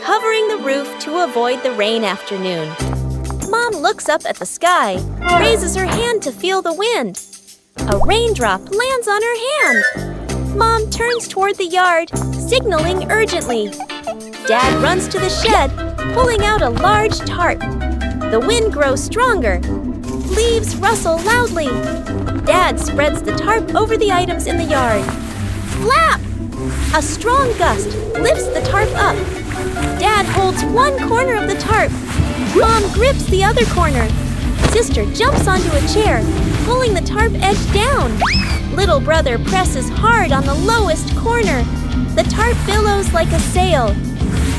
covering the roof to avoid the rain afternoon. Mom looks up at the sky, raises her hand to feel the wind. A raindrop lands on her hand. Mom turns toward the yard, signaling urgently. Dad runs to the shed, pulling out a large tarp. The wind grows stronger. Leaves rustle loudly. Dad spreads the tarp over the items in the yard. Flap! A strong gust lifts the tarp up. Dad holds one corner of the tarp. Mom grips the other corner. Sister jumps onto a chair, pulling the tarp edge down. Little brother presses hard on the lowest corner. The tarp billows like a sail.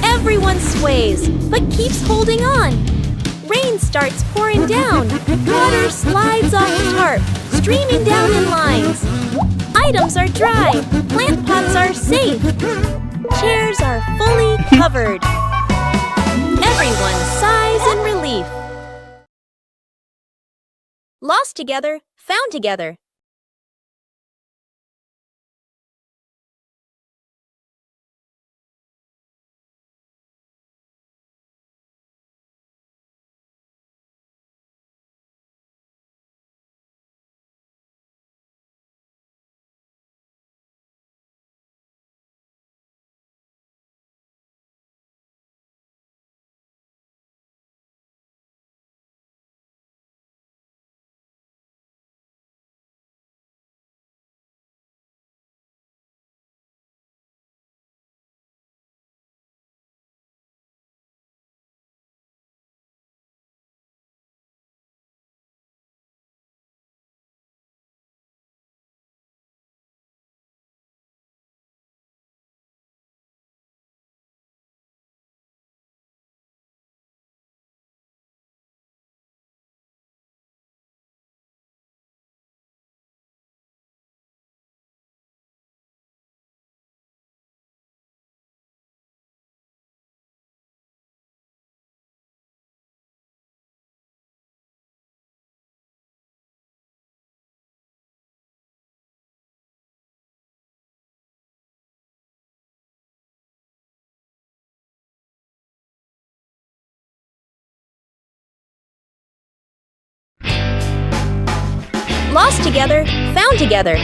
Everyone sways, but keeps holding on. Rain starts pouring down. Water slides off the tarp, streaming down in lines. Items are dry. Plant pots are safe. Chairs are fully covered. Everyone sighs in relief. Lost together, found together. Lost together, found together.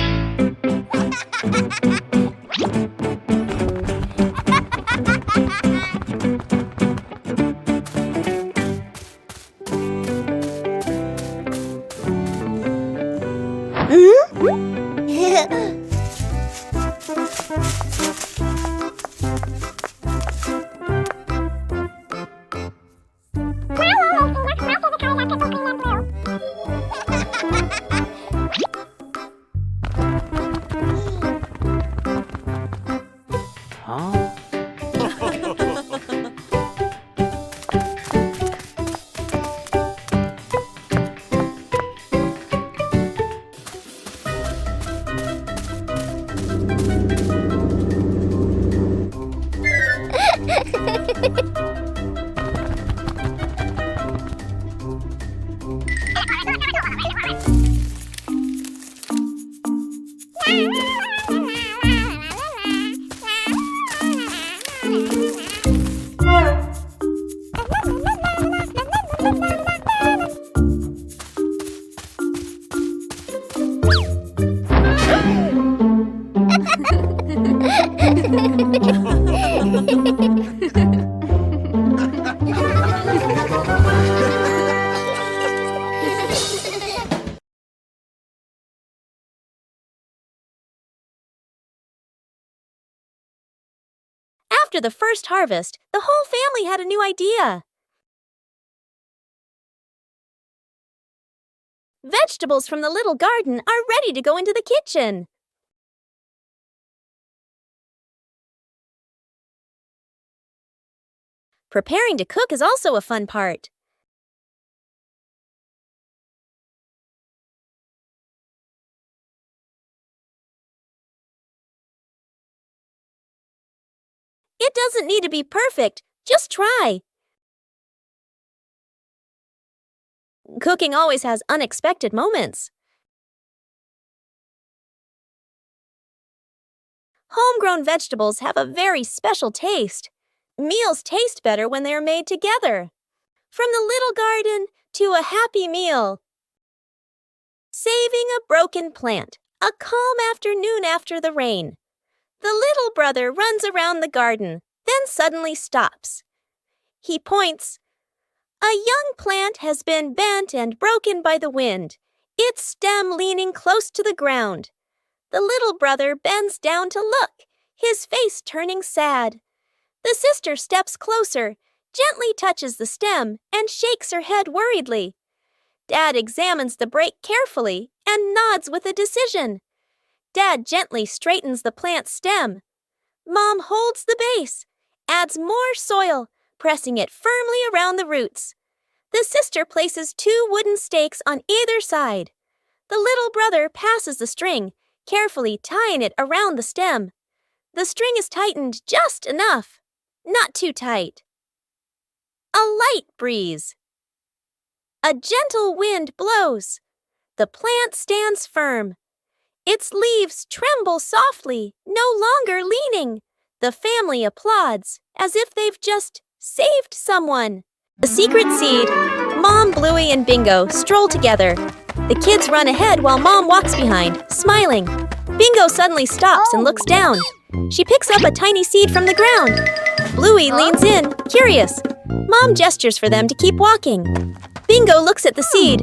After the first harvest, the whole family had a new idea. Vegetables from the little garden are ready to go into the kitchen. Preparing to cook is also a fun part. It doesn't need to be perfect. Just try. Cooking always has unexpected moments. Homegrown vegetables have a very special taste. Meals taste better when they are made together. From the little garden to a happy meal. Saving a broken plant, a calm afternoon after the rain. The little brother runs around the garden, then suddenly stops. He points. A young plant has been bent and broken by the wind, its stem leaning close to the ground. The little brother bends down to look, his face turning sad. The sister steps closer, gently touches the stem, and shakes her head worriedly. Dad examines the break carefully and nods with a decision. Dad gently straightens the plant's stem. Mom holds the base, adds more soil, pressing it firmly around the roots. The sister places 2 wooden stakes on either side. The little brother passes the string, carefully tying it around the stem. The string is tightened just enough, not too tight. A light breeze. A gentle wind blows. The plant stands firm. Its leaves tremble softly, no longer leaning. The family applauds, as if they've just saved someone. The secret seed. Mom, Bluey, and Bingo stroll together. The kids run ahead while Mom walks behind, smiling. Bingo suddenly stops and looks down. She picks up a tiny seed from the ground. Bluey leans in, curious. Mom gestures for them to keep walking. Bingo looks at the seed,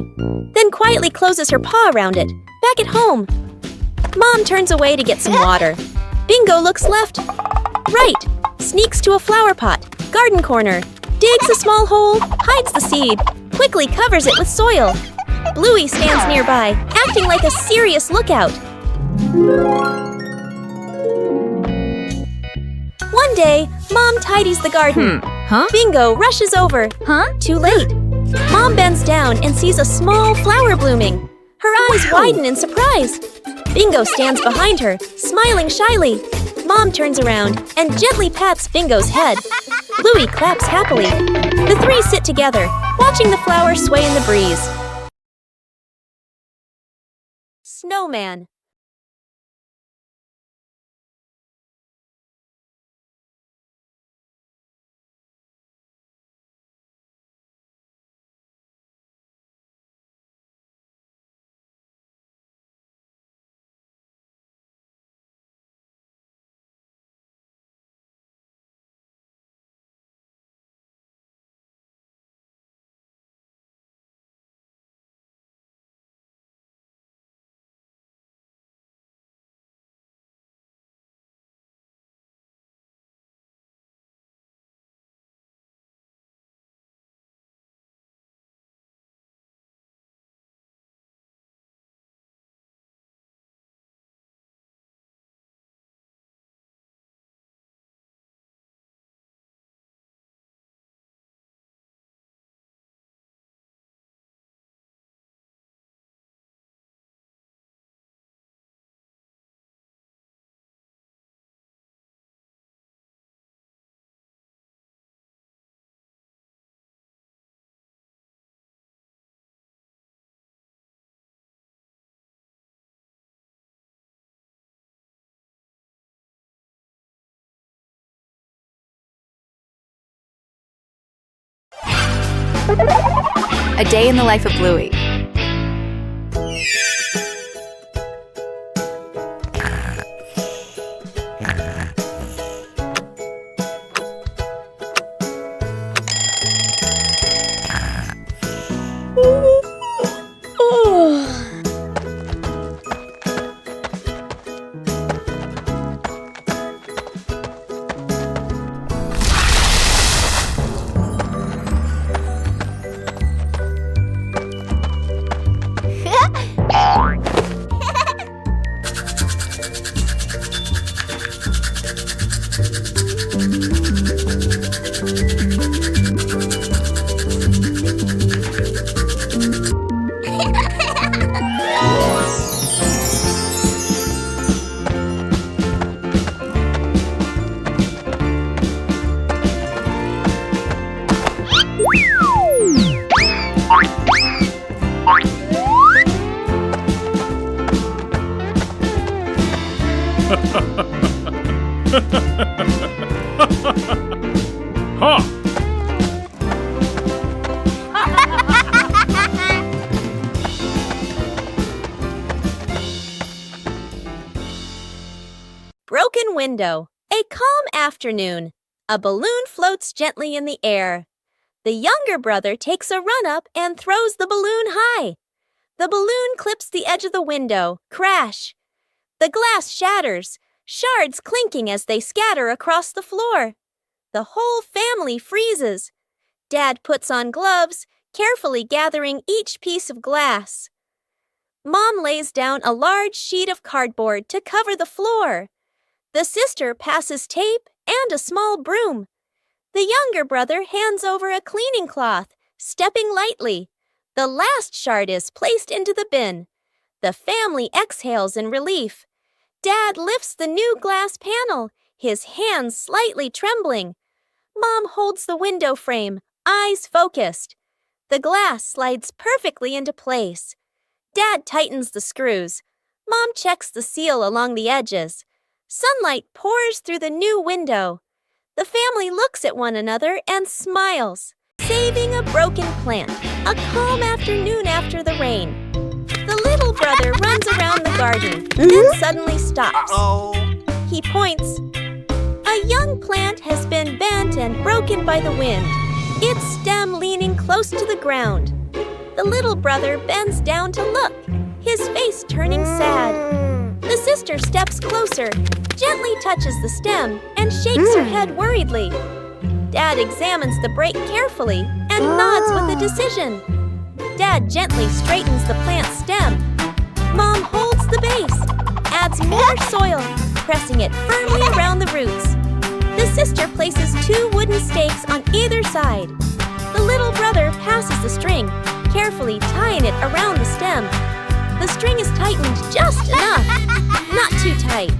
then quietly closes her paw around it. Back at home. Mom turns away to get some water. Bingo looks left, right, sneaks to a flower pot, garden corner, digs a small hole, hides the seed, quickly covers it with soil. Bluey stands nearby, acting like a serious lookout. One day, Mom tidies the garden. Bingo rushes over. Too late. Mom bends down and sees a small flower blooming. Her eyes widen in surprise. Bingo stands behind her, smiling shyly. Mom turns around and gently pats Bingo's head. Bluey claps happily. The 3 sit together, watching the flower sway in the breeze. Snowman. A day in the life of Bluey. window. A calm afternoon. A balloon floats gently in the air. The younger brother takes a run up and throws the balloon high. The balloon clips the edge of the window. Crash! The glass shatters, shards clinking as they scatter across the floor. The whole family freezes. Dad puts on gloves, carefully gathering each piece of glass. Mom lays down a large sheet of cardboard to cover the floor. The sister passes tape and a small broom. The younger brother hands over a cleaning cloth, stepping lightly. The last shard is placed into the bin. The family exhales in relief. Dad lifts the new glass panel, his hands slightly trembling. Mom holds the window frame, eyes focused. The glass slides perfectly into place. Dad tightens the screws. Mom checks the seal along the edges. Sunlight pours through the new window. The family looks at one another and smiles. Saving a broken plant. A calm afternoon after the rain. The little brother runs around the garden, then suddenly stops. He points. A young plant has been bent and broken by the wind, its stem leaning close to the ground. The little brother bends down to look, his face turning sad. The sister steps closer, gently touches the stem, and shakes her head worriedly. Dad examines the break carefully and nods with a decision. Dad gently straightens the plant's stem. Mom holds the base, adds more soil, pressing it firmly around the roots. The sister places 2 wooden stakes on either side. The little brother passes the string, carefully tying it around the stem. The string is tightened just enough, not too tight.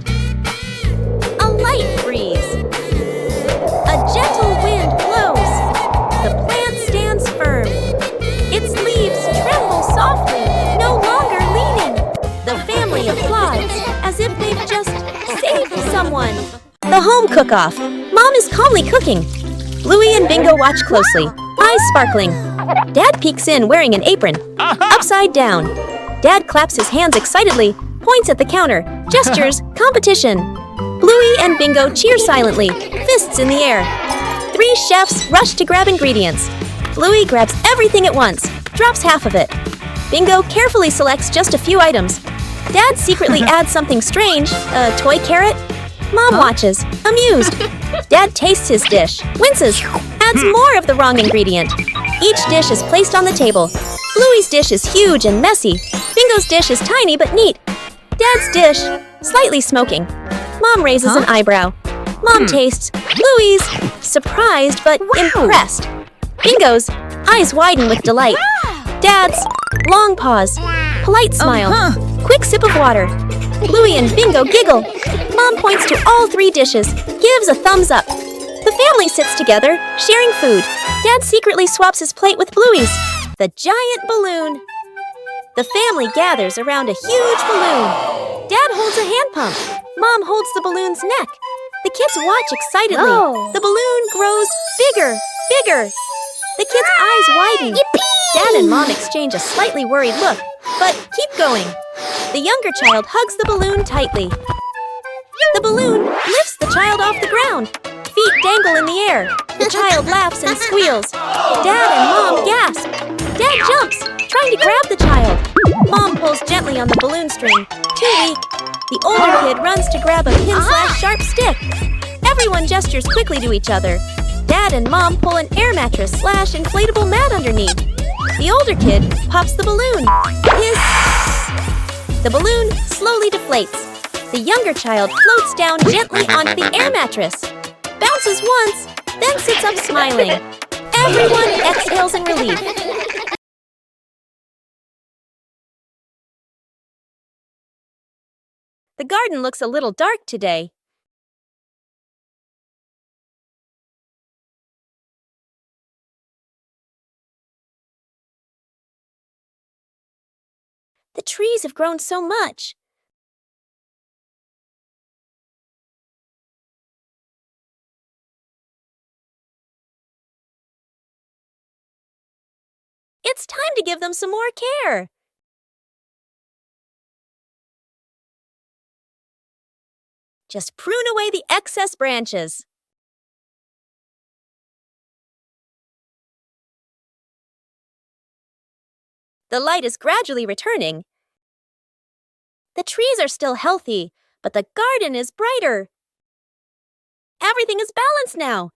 A light breeze. A gentle wind blows. The plant stands firm. Its leaves tremble softly, no longer leaning. The family applauds as if they've just saved someone. The home cook-off. Mom is calmly cooking. Bluey and Bingo watch closely, eyes sparkling. Dad peeks in wearing an apron, upside down. Dad claps his hands excitedly, points at the counter, gestures competition. Bluey and Bingo cheer silently, fists in the air. 3 chefs rush to grab ingredients. Bluey grabs everything at once, drops half of it. Bingo carefully selects just a few items. Dad secretly adds something strange, a toy carrot. Mom watches, amused. Dad tastes his dish, winces, adds more of the wrong ingredient. Each dish is placed on the table. Bluey's dish is huge and messy. Bingo's dish is tiny but neat. Dad's dish, slightly smoking. Mom raises an eyebrow. Mom tastes. Bluey's, surprised but impressed. Bingo's, eyes widen with delight. Dad's, long pause, polite smile, quick sip of water. Bluey and Bingo giggle. Mom points to all 3 dishes, gives a thumbs up. The family sits together, sharing food. Dad secretly swaps his plate with Bluey's. The giant balloon. The family gathers around a huge balloon. Dad holds a hand pump. Mom holds the balloon's neck. The kids watch excitedly. Whoa. The balloon grows bigger, bigger. The kids' eyes widen. Yippee! Dad and Mom exchange a slightly worried look, but keep going. The younger child hugs the balloon tightly. The balloon lifts the child off the ground. Feet dangle in the air. The child laughs and squeals. Dad and Mom gasp. Dad jumps, trying to grab the child. Mom pulls gently on the balloon string. Too weak. The older kid runs to grab a pin/sharp stick. Everyone gestures quickly to each other. Dad and Mom pull an air mattress/inflatable mat underneath. The older kid pops the balloon. Hiss! The balloon slowly deflates. The younger child floats down gently onto the air mattress. Bounces once, then sits up smiling. Everyone exhales in relief. The garden looks a little dark today. The trees have grown so much. It's time to give them some more care. Just prune away the excess branches. The light is gradually returning. The trees are still healthy, but the garden is brighter. Everything is balanced now.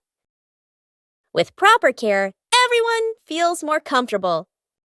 With proper care, everyone feels more comfortable.